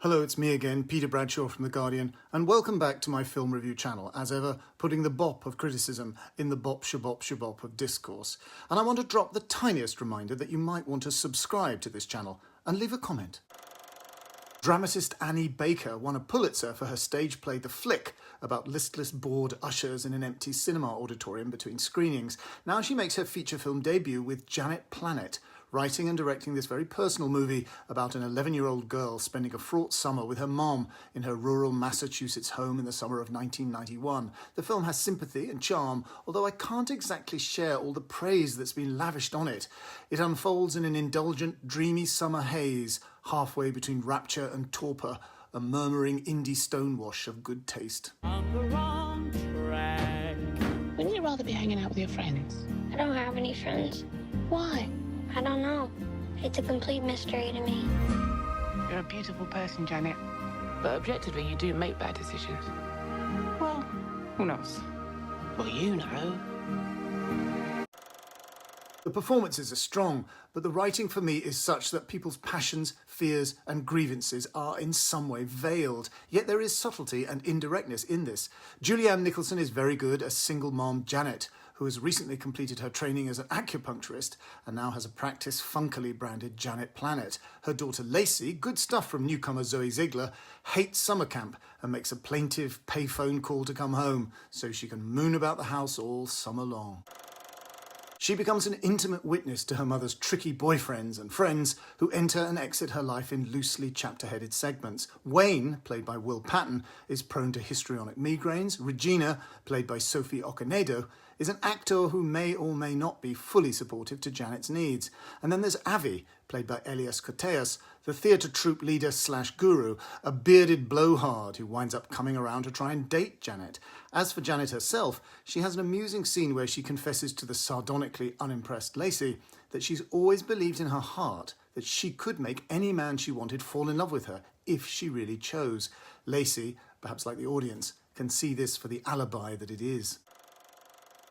Hello, it's me again, Peter Bradshaw from The Guardian, and welcome back to my film review channel, as ever, putting the bop of criticism in the bop shabop shabop of discourse. And I want to drop the tiniest reminder that you might want to subscribe to this channel and leave a comment. Dramatist Annie Baker won a Pulitzer for her stage play The Flick, about listless, bored ushers in an empty cinema auditorium between screenings. Now she makes her feature film debut with Janet Planet, writing and directing this very personal movie about an 11-year-old girl spending a fraught summer with her mom in her rural Massachusetts home in the summer of 1991. The film has sympathy and charm, although I can't exactly share all the praise that's been lavished on it. It unfolds in an indulgent, dreamy summer haze, halfway between rapture and torpor, a murmuring indie stonewash of good taste. On the wrong track. Wouldn't you rather be hanging out with your friends? I don't have any friends. Why? I don't know. It's a complete mystery to me. You're a beautiful person, Janet. But objectively, you do make bad decisions. Well, who knows? Well, you know. The performances are strong, but the writing for me is such that people's passions, fears and grievances are in some way veiled. Yet there is subtlety and indirectness in this. Julianne Nicholson is very good as single mom Janet, who has recently completed her training as an acupuncturist and now has a practice funkily branded Janet Planet. Her daughter Lacey, good stuff from newcomer Zoe Ziegler, hates summer camp and makes a plaintive payphone call to come home so she can moon about the house all summer long. She becomes an intimate witness to her mother's tricky boyfriends and friends who enter and exit her life in loosely chapter-headed segments. Wayne, played by Will Patton, is prone to histrionic migraines. Regina, played by Sophie Okonedo, is an actor who may or may not be fully supportive to Janet's needs. And then there's Avi, played by Elias Koteas, the theatre troupe leader / guru, a bearded blowhard who winds up coming around to try and date Janet. As for Janet herself, she has an amusing scene where she confesses to the sardonically unimpressed Lacey that she's always believed in her heart that she could make any man she wanted fall in love with her if she really chose. Lacey, perhaps like the audience, can see this for the alibi that it is.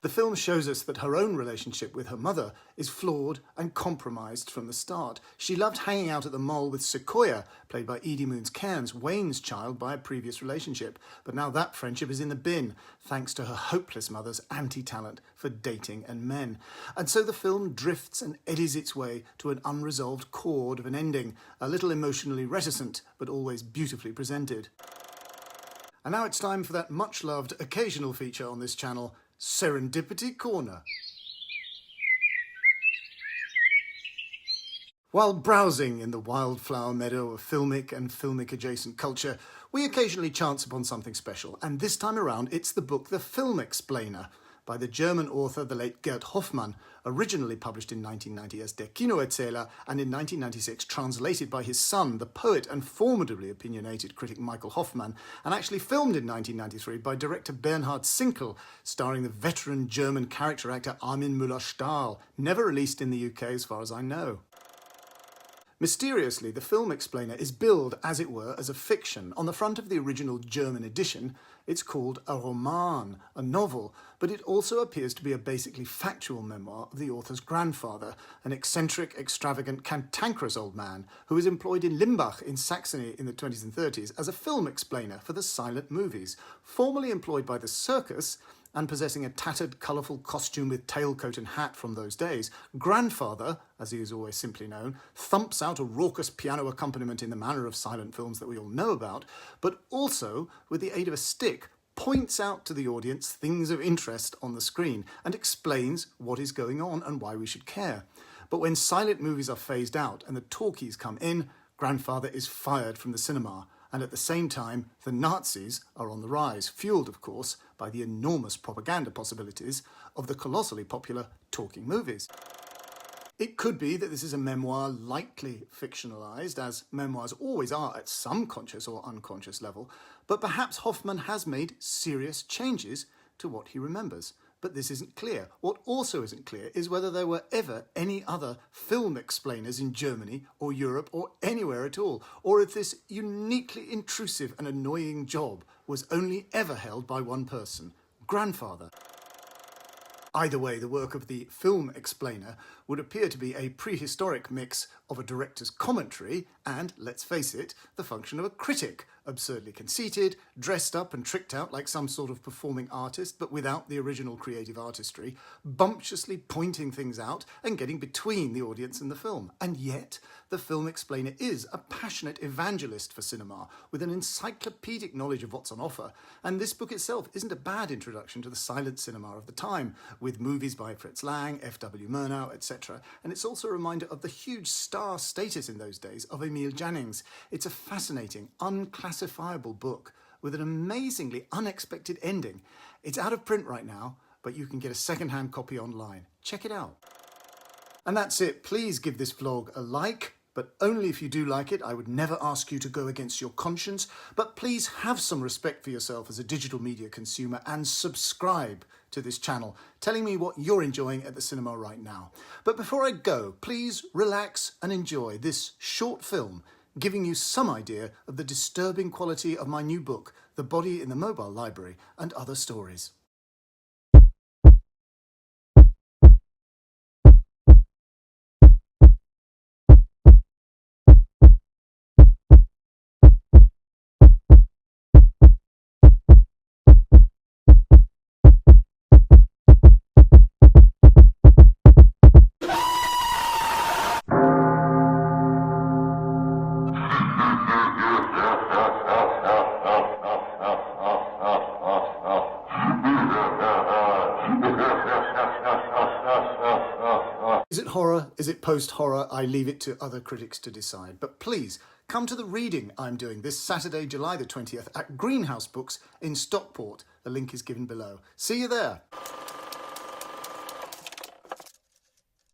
The film shows us that her own relationship with her mother is flawed and compromised from the start. She loved hanging out at the mall with Sequoia, played by Edie Moons Cairns, Wayne's child by a previous relationship. But now that friendship is in the bin, thanks to her hopeless mother's anti-talent for dating and men. And so the film drifts and eddies its way to an unresolved chord of an ending, a little emotionally reticent, but always beautifully presented. And now it's time for that much-loved occasional feature on this channel, Serendipity Corner. While browsing in the wildflower meadow of filmic and filmic-adjacent culture, we occasionally chance upon something special, and this time around it's the book The Film Explainer, by the German author, the late Gerd Hoffmann, originally published in 1990 as Der Kinoerzähler and in 1996 translated by his son, the poet and formidably opinionated critic Michael Hoffmann, and actually filmed in 1993 by director Bernhard Sinkel, starring the veteran German character actor Armin Müller-Stahl, never released in the UK as far as I know. Mysteriously, The Film Explainer is billed, as it were, as a fiction. On the front of the original German edition, it's called a Roman, a novel, but it also appears to be a basically factual memoir of the author's grandfather, an eccentric, extravagant, cantankerous old man who was employed in Limbach in Saxony in the 20s and 30s as a film explainer for the silent movies. Formerly employed by the circus, and possessing a tattered, colourful costume with tailcoat and hat from those days, Grandfather, as he is always simply known, thumps out a raucous piano accompaniment in the manner of silent films that we all know about, but also, with the aid of a stick, points out to the audience things of interest on the screen and explains what is going on and why we should care. But when silent movies are phased out and the talkies come in, Grandfather is fired from the cinema, and at the same time, the Nazis are on the rise, fueled, of course, by the enormous propaganda possibilities of the colossally popular talking movies. It could be that this is a memoir lightly fictionalized, as memoirs always are at some conscious or unconscious level, but perhaps Hoffmann has made serious changes to what he remembers. But this isn't clear. What also isn't clear is whether there were ever any other film explainers in Germany or Europe or anywhere at all, or if this uniquely intrusive and annoying job was only ever held by one person, Grandfather. Either way, the work of the film explainer would appear to be a prehistoric mix of a director's commentary and, let's face it, the function of a critic, absurdly conceited, dressed up and tricked out like some sort of performing artist, but without the original creative artistry, bumptiously pointing things out and getting between the audience and the film. And yet, the film explainer is a passionate evangelist for cinema with an encyclopedic knowledge of what's on offer, and this book itself isn't a bad introduction to the silent cinema of the time, with movies by Fritz Lang, F.W. Murnau, etc. And it's also a reminder of the huge star status in those days of Emil Jannings. It's a fascinating, unclassifiable book with an amazingly unexpected ending. It's out of print right now, but you can get a second-hand copy online. Check it out. And that's it. Please give this vlog a like, but only if you do like it. I would never ask you to go against your conscience, but please have some respect for yourself as a digital media consumer and subscribe to this channel, telling me what you're enjoying at the cinema right now. But before I go, please relax and enjoy this short film, giving you some idea of the disturbing quality of my new book, The Body in the Mobile Library and Other Stories. Is it horror? Is it post-horror? I leave it to other critics to decide. But please, come to the reading I'm doing this Saturday, July the 20th at Greenhouse Books in Stockport. The link is given below. See you there.